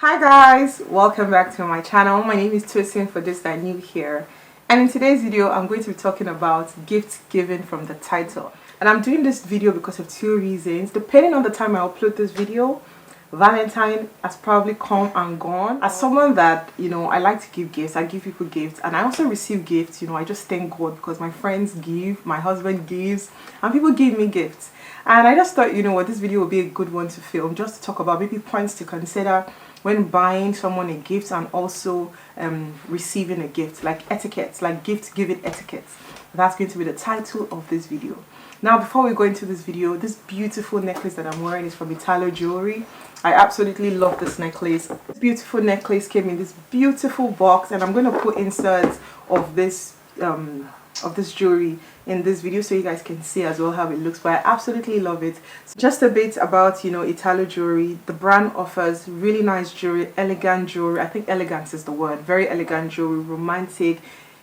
Hi guys, welcome back to my channel. My name is Tosin for those that are new here, and in today's video I'm going to be talking about gift giving from the title. And I'm doing this video because of two reasons. Depending on the time I upload this video, Valentine has probably come and gone. As someone that, I like to give gifts, I give people gifts, and I also receive gifts. I just thank God because my friends give, my husband gives, and people give me gifts. And I just thought, this video would be a good one to film, just to talk about maybe points to consider when buying someone a gift and also receiving a gift, like etiquettes, like gift giving etiquettes. That's going to be the title of this video. Now, before we go into this video, this beautiful necklace that I'm wearing is from Italo jewelry. I absolutely love this necklace. This beautiful necklace came in this beautiful box, and I'm going to put inserts of this jewelry in this video so you guys can see as well how it looks, but I absolutely love it. So just a bit about Italo jewelry. The brand offers really nice jewelry, elegant jewelry. I think elegance is the word. Very elegant jewelry, romantic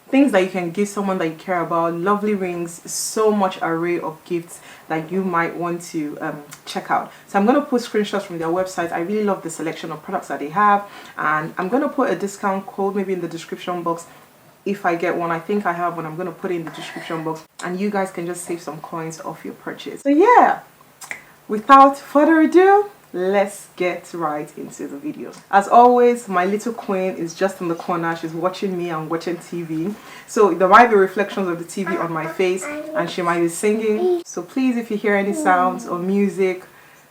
things that you can give someone that you care about, lovely rings, so much array of gifts that you might want to check out. So I'm going to put screenshots from their website. I really love the selection of products that they have, and I'm going to put a discount code maybe in the description box if I get one. I think I have one. I'm going to put it in the description box, and you guys can just save some coins off your purchase. So yeah, without further ado, let's get right into the video. As always, my little queen is just in the corner. She's watching me and watching TV, so there might be reflections of the TV on my face, and she might be singing. So please, if you hear any sounds or music,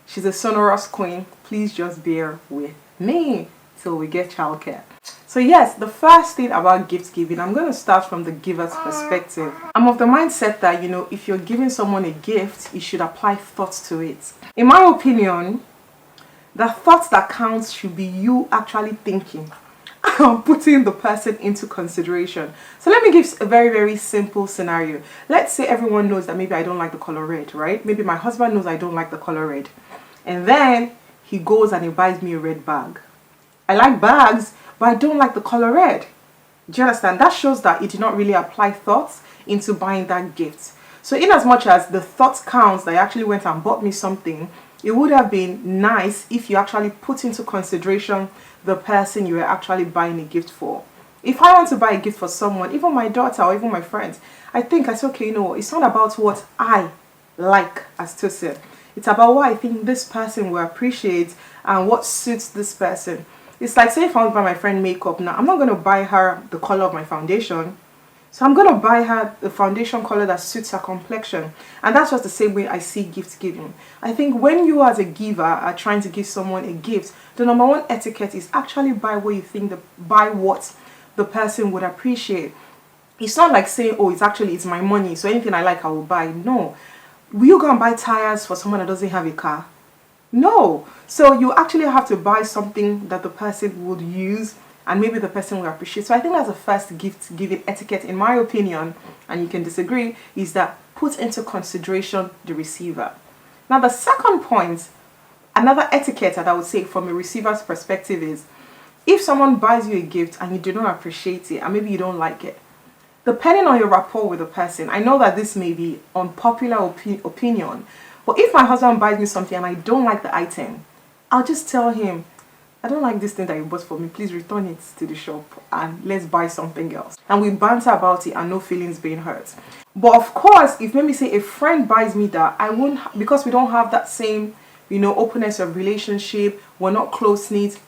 she's a sonorous queen. Please just bear with me till we get childcare. So yes, the first thing about gift giving, I'm going to start from the giver's perspective. I'm of the mindset that, if you're giving someone a gift, you should apply thoughts to it. In my opinion, the thoughts that counts should be you actually thinking and putting the person into consideration. So let me give a very, very simple scenario. Let's say everyone knows that maybe I don't like the color red, right? Maybe my husband knows I don't like the color red. And then he goes and he buys me a red bag. I like bags, but I don't like the color red. Do you understand? That shows that he did not really apply thoughts into buying that gift. So in as much as the thoughts counts that he actually went and bought me something, it would have been nice if you actually put into consideration the person you were actually buying a gift for. If I want to buy a gift for someone, even my daughter or even my friends, I say, okay, it's not about what I like as Tosin. It's about what I think this person will appreciate and what suits this person. It's like, say if I want to buy my friend makeup now, I'm not going to buy her the color of my foundation. So I'm going to buy her the foundation color that suits her complexion. And that's just the same way I see gift giving. I think when you as a giver are trying to give someone a gift, the number one etiquette is actually buy what you think, buy what the person would appreciate. It's not like saying, oh, it's my money, so anything I like I will buy. No. Will you go and buy tires for someone that doesn't have a car? No. So you actually have to buy something that the person would use and maybe the person will appreciate. So I think that's the first gift giving etiquette, in my opinion, and you can disagree, is that put into consideration the receiver. Now the second point, another etiquette that I would say from a receiver's perspective is, if someone buys you a gift and you do not appreciate it and maybe you don't like it, depending on your rapport with the person, I know that this may be unpopular opinion, but if my husband buys me something and I don't like the item, I'll just tell him, I don't like this thing that you bought for me, please return it to the shop and let's buy something else. And we banter about it and no feelings being hurt. But of course, if maybe say a friend buys me that, I won't, because we don't have that same, openness of relationship, we're not close-knit,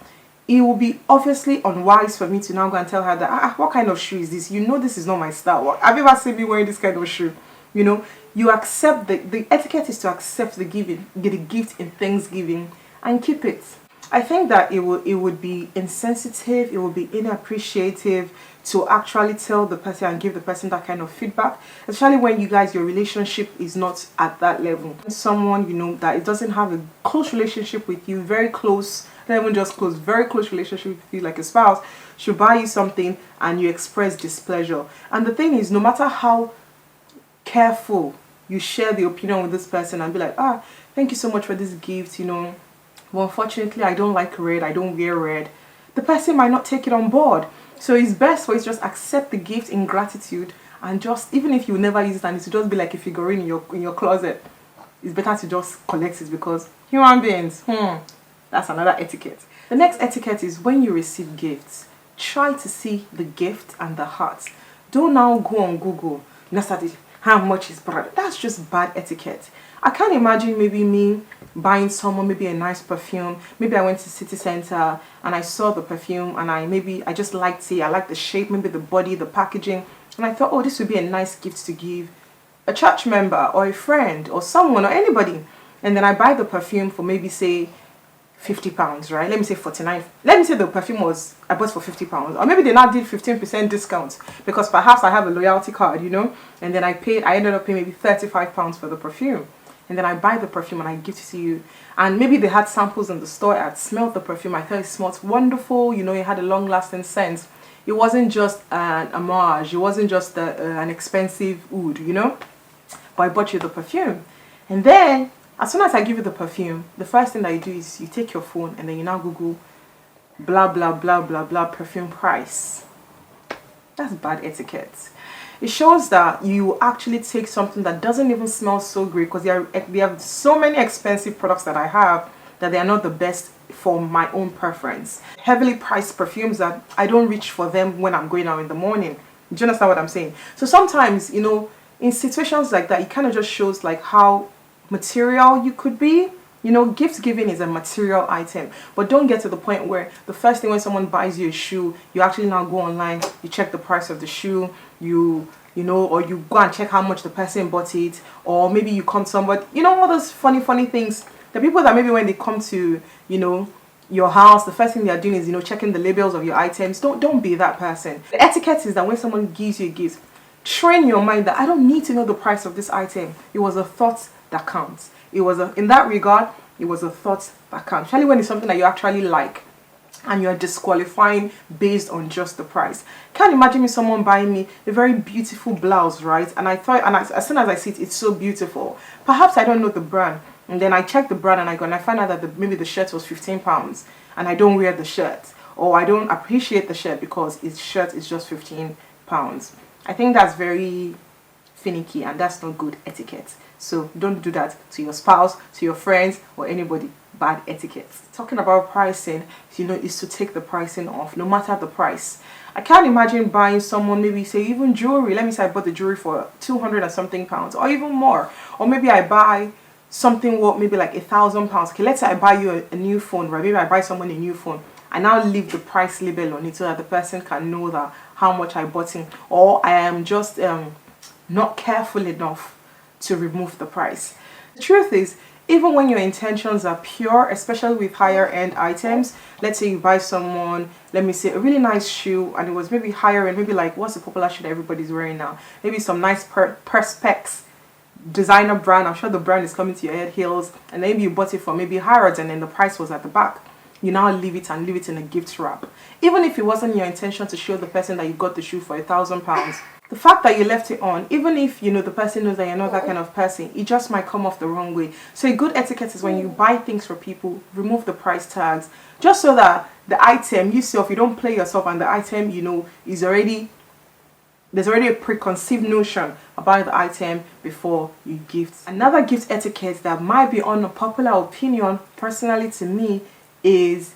it will be obviously unwise for me to now go and tell her that, what kind of shoe is this? This is not my style. Have you ever seen me wearing this kind of shoe? You accept the etiquette is to accept the gift in Thanksgiving and keep it. I think that it would be insensitive, it would be inappreciative to actually tell the person and give the person that kind of feedback, especially when your relationship is not at that level. Someone, that it doesn't have a close relationship with you, very close, not even just close, very close relationship with you, like a spouse, should buy you something and you express displeasure. And the thing is, no matter how careful you share the opinion with this person and be like, thank you so much for this gift, but unfortunately I don't like red, I don't wear red, the person might not take it on board. So it's best for you to just accept the gift in gratitude, and just, even if you never use it and it's just be like a figurine in your closet, it's better to just collect it, because human beings, that's another etiquette. The next etiquette is when you receive gifts, try to see the gift and the heart. Don't now go on Google, how much is product. That's just bad etiquette. I can't imagine maybe me buying someone maybe a nice perfume. Maybe I went to city center and I saw the perfume and I just liked it. I liked the shape, maybe the body, the packaging, and I thought, oh, this would be a nice gift to give a church member or a friend or someone or anybody. And then I buy the perfume for maybe say £50, right? Let me say 49. Let me say the perfume I bought for £50, or maybe they now did 15% discount because perhaps I have a loyalty card, and then I ended up paying maybe £35 for the perfume. And then I buy the perfume and I give it to you. And maybe they had samples in the store. I smelled the perfume. I thought it smelled wonderful. It had a long-lasting scent. It wasn't just an homage. It wasn't just an expensive oud, But I bought you the perfume. And then as soon as I give you the perfume, the first thing that you do is you take your phone and then you now Google blah, blah, blah, blah, blah, perfume price. That's bad etiquette. It shows that you actually take something that doesn't even smell so great, because they have so many expensive products that I have that they are not the best for my own preference. Heavily priced perfumes that I don't reach for them when I'm going out in the morning. Do you understand what I'm saying? So sometimes, in situations like that, it kind of just shows like how material you could be. Gift giving is a material item, but don't get to the point where the first thing when someone buys you a shoe, you actually now go online, you check the price of the shoe, or you go and check how much the person bought it, or maybe you come to somebody, all those funny things. The people that maybe when they come to, your house, the first thing they are doing is, checking the labels of your items. Don't be that person. The etiquette is that when someone gives you a gift, train your mind that I don't need to know the price of this item. It was a thought that counts. In that regard, it was a thought that counts. Especially when it's something that you actually like and you're disqualifying based on just the price. Can't imagine me someone buying me a very beautiful blouse, right? And I thought, as soon as I see it, it's so beautiful. Perhaps I don't know the brand. And then I check the brand and I find out that maybe the shirt was £15 and I don't wear the shirt. Or I don't appreciate the shirt because its shirt is just £15. I think that's very finicky and that's not good etiquette. So don't do that to your spouse, to your friends, or anybody. Bad etiquette. Talking about pricing, is to take the pricing off, no matter the price. I can't imagine buying someone, maybe say even jewelry. Let me say I bought the jewelry for 200 and something pounds, or even more. Or maybe I buy something worth maybe like £1,000. Okay, let's say I buy you a new phone, right? Maybe I buy someone a new phone. I now leave the price label on it so that the person can know that how much I bought it, or I am just not careful enough to remove the price. The truth is, even when your intentions are pure, especially with higher end items, let's say you buy someone, let me say, a really nice shoe, and it was maybe higher end, maybe like, what's the popular shoe that everybody's wearing now? Maybe some nice Perspex designer brand. I'm sure the brand is coming to your head, heels, and maybe you bought it for maybe Harrods and then the price was at the back. You now leave it in a gift wrap. Even if it wasn't your intention to show the person that you got the shoe for £1,000, the fact that you left it on, even if the person knows that you're not that kind of person, it just might come off the wrong way. So a good etiquette is when you buy things for people, remove the price tags, just so that the item yourself, you don't play yourself, and the item is already, there's already a preconceived notion about the item before you gift. Another gift etiquette that might be unpopular opinion, personally to me, is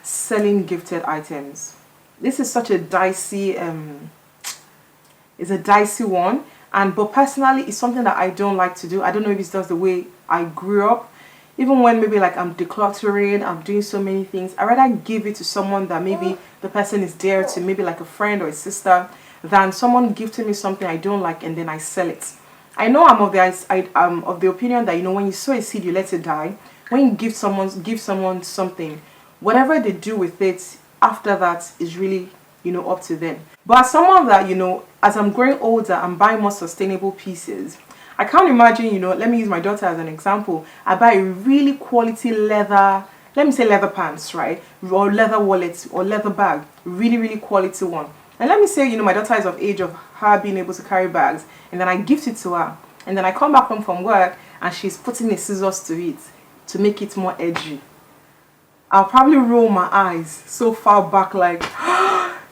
selling gifted items. This is such a dicey one, but personally it's something that I don't like to do. I don't know if it's just the way I grew up. Even when maybe like I'm decluttering, I'm doing so many things, I rather give it to someone that maybe the person is there to, maybe like a friend or a sister, than someone gifting me something I don't like and then I sell it. I know I'm of the opinion that when you sow a seed, you let it die. When you give someone something, whatever they do with it after that is really up to them. But as someone that as I'm growing older, I'm buying more sustainable pieces. I can't imagine, let me use my daughter as an example. I buy a really quality leather, let me say leather pants, right? Or leather wallet or leather bag, really quality one. And let me say, my daughter is of age of her being able to carry bags, and then I gift it to her. And then I come back home from work and she's putting the scissors to it to make it more edgy. I'll probably roll my eyes so far back like,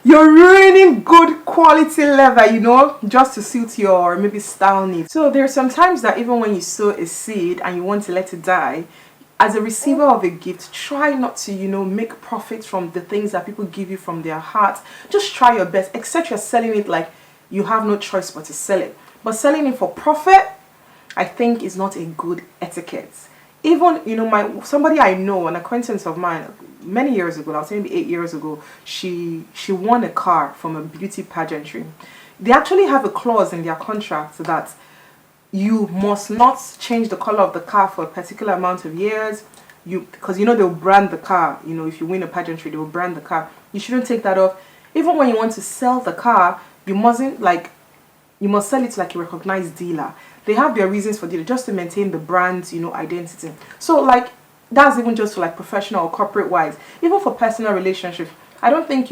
you're ruining good quality leather, just to suit your maybe style needs. So there are some times that even when you sow a seed and you want to let it die, as a receiver of a gift, try not to, make profit from the things that people give you from their heart. Just try your best, except you're selling it like you have no choice but to sell it. But selling it for profit, I think, is not a good etiquette. Even, somebody I know, an acquaintance of mine, many years ago, I was maybe 8 years ago, she won a car from a beauty pageantry. They actually have a clause in their contract that you must not change the color of the car for a particular amount of years. Because they'll brand the car. If you win a pageantry, they will brand the car. You shouldn't take that off. Even when you want to sell the car, you must sell it like a recognized dealer. They have their reasons for dealing, just to maintain the brand's, identity. So that's even just for professional or corporate wise. Even for personal relationships, I don't think,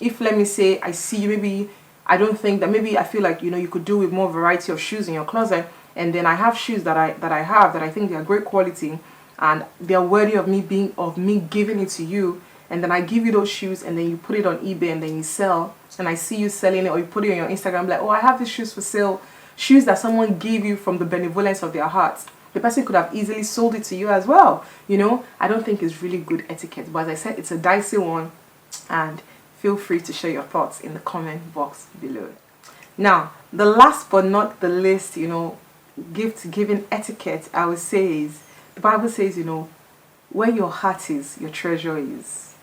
if, let me say, I see you, maybe I don't think that, maybe I feel like, you could do with more variety of shoes in your closet, and then I have shoes that I think they are great quality and they are worthy of me giving it to you, and then I give you those shoes, and then you put it on eBay, and then you sell, and I see you selling it, or you put it on your Instagram like, oh, I have these shoes for sale, shoes that someone gave you from the benevolence of their hearts. The person could have easily sold it to you as well. I don't think it's really good etiquette. But as I said, it's a dicey one, and feel free to share your thoughts in the comment box below. Now, the last but not the least, gift giving etiquette, I would say, is the Bible says, where your heart is, your treasure is.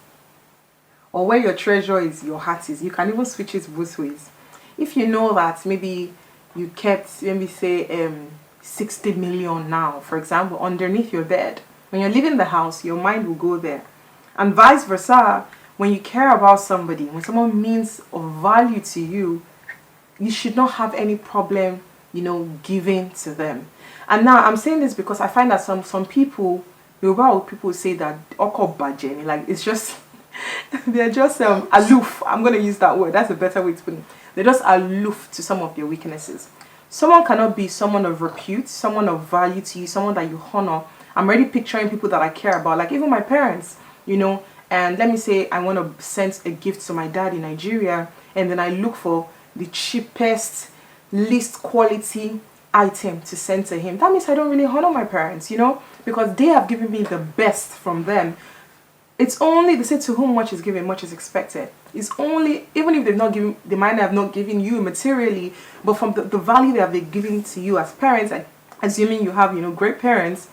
Or where your treasure is, your heart is. You can even switch it both ways. If you know that maybe you kept, let me say, 60 million now, for example, underneath your bed, when you're leaving the house, your mind will go there. And vice versa, when you care about somebody, when someone means of value to you, you should not have any problem, giving to them. And now I'm saying this because I find that some people, Yoruba people say that oko bajeni, like it's just they're just aloof. I'm going to use that word. That's a better way to put it. They're just aloof to some of your weaknesses. Someone cannot be someone of repute, someone of value to you, someone that you honor. I'm already picturing people that I care about, like even my parents, and let me say I want to send a gift to my dad in Nigeria, and then I look for the cheapest, least quality item to send to him. That means I don't really honor my parents, because they have given me the best from them. It's only, they say, to whom much is given, much is expected. It's only, even if they might have not given you materially, but from the value they have been giving to you as parents, and assuming you have, great parents,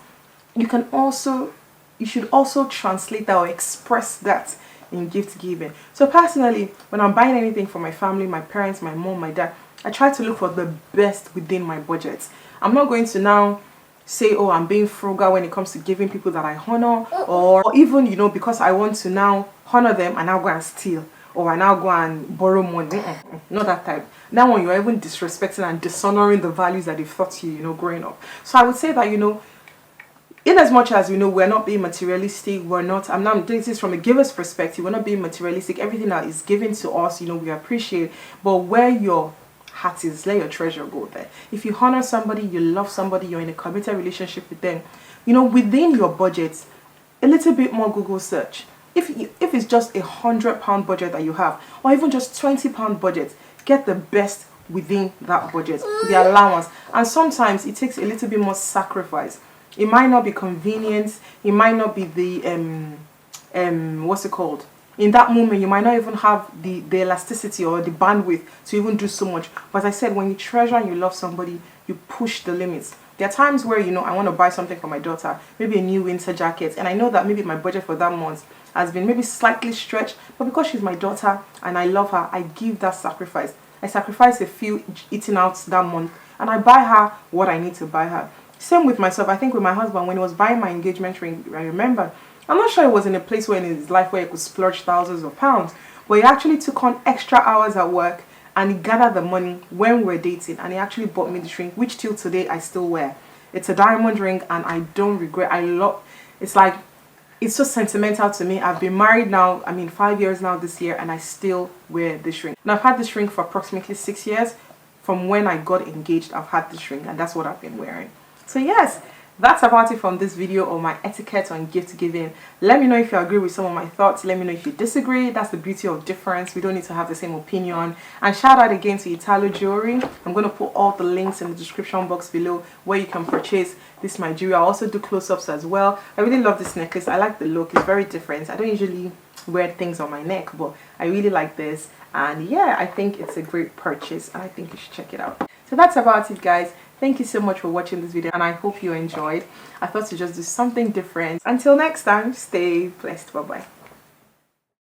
you should also translate that or express that in gift giving. So personally, when I'm buying anything for my family, my parents, my mom, my dad, I try to look for the best within my budget. I'm not going to now say, oh, I'm being frugal when it comes to giving people that I honor, or even, because I want to now honor them, and now go and steal, or I now go and borrow money. Not that type. That one, you're even disrespecting and dishonoring the values that they've taught you, growing up. So I would say that, in as much as, we're not being materialistic, I'm not doing this from a giver's perspective, we're not being materialistic. Everything that is given to us, we appreciate. But where your heart is, let your treasure go there. If you honor somebody, you love somebody, you're in a committed relationship with them, within your budget, a little bit more Google search. If it's just £100 budget that you have, or even just £20 budget, get the best within that budget, the allowance. And sometimes it takes a little bit more sacrifice. It might not be convenience, it might not be the what's it called, in that moment you might not even have the elasticity or the bandwidth to even do so much. But as I said, when you treasure and you love somebody, you push the limits. There are times where I want to buy something for my daughter, maybe a new winter jacket, and I know that maybe my budget for that month has been maybe slightly stretched, but because she's my daughter and I love her, I give that sacrifice. I sacrifice a few eating out that month, and I buy her what I need to buy her. Same with myself. I think with my husband, when he was buying my engagement ring, I remember, I'm not sure he was in a place where in his life where he could splurge thousands of pounds, but he actually took on extra hours at work, and he gathered the money when we were dating, and he actually bought me the ring, which till today I still wear. It's a diamond ring, and I don't regret. It's so sentimental to me. I've been married now, 5 years now this year, and I still wear this ring. And I've had this ring for approximately 6 years. From when I got engaged, I've had this ring, and that's what I've been wearing. So yes, That's about it from this video on my etiquette on gift giving. Let me know if you agree with some of my thoughts. Let me know if you disagree. That's the beauty of difference. We don't need to have the same opinion. And shout out again to Italo Jewelry. I'm going to put all the links in the description box below where you can purchase this my jewelry. I also do close-ups as well. I really love this necklace. I like the look. It's very different. I don't usually wear things on my neck, but I really like this. And yeah, I think it's a great purchase and I think you should check it out. So that's about it, guys. Thank you so much for watching this video and I hope you enjoyed. I thought to just do something different. Until next time, stay blessed. Bye bye.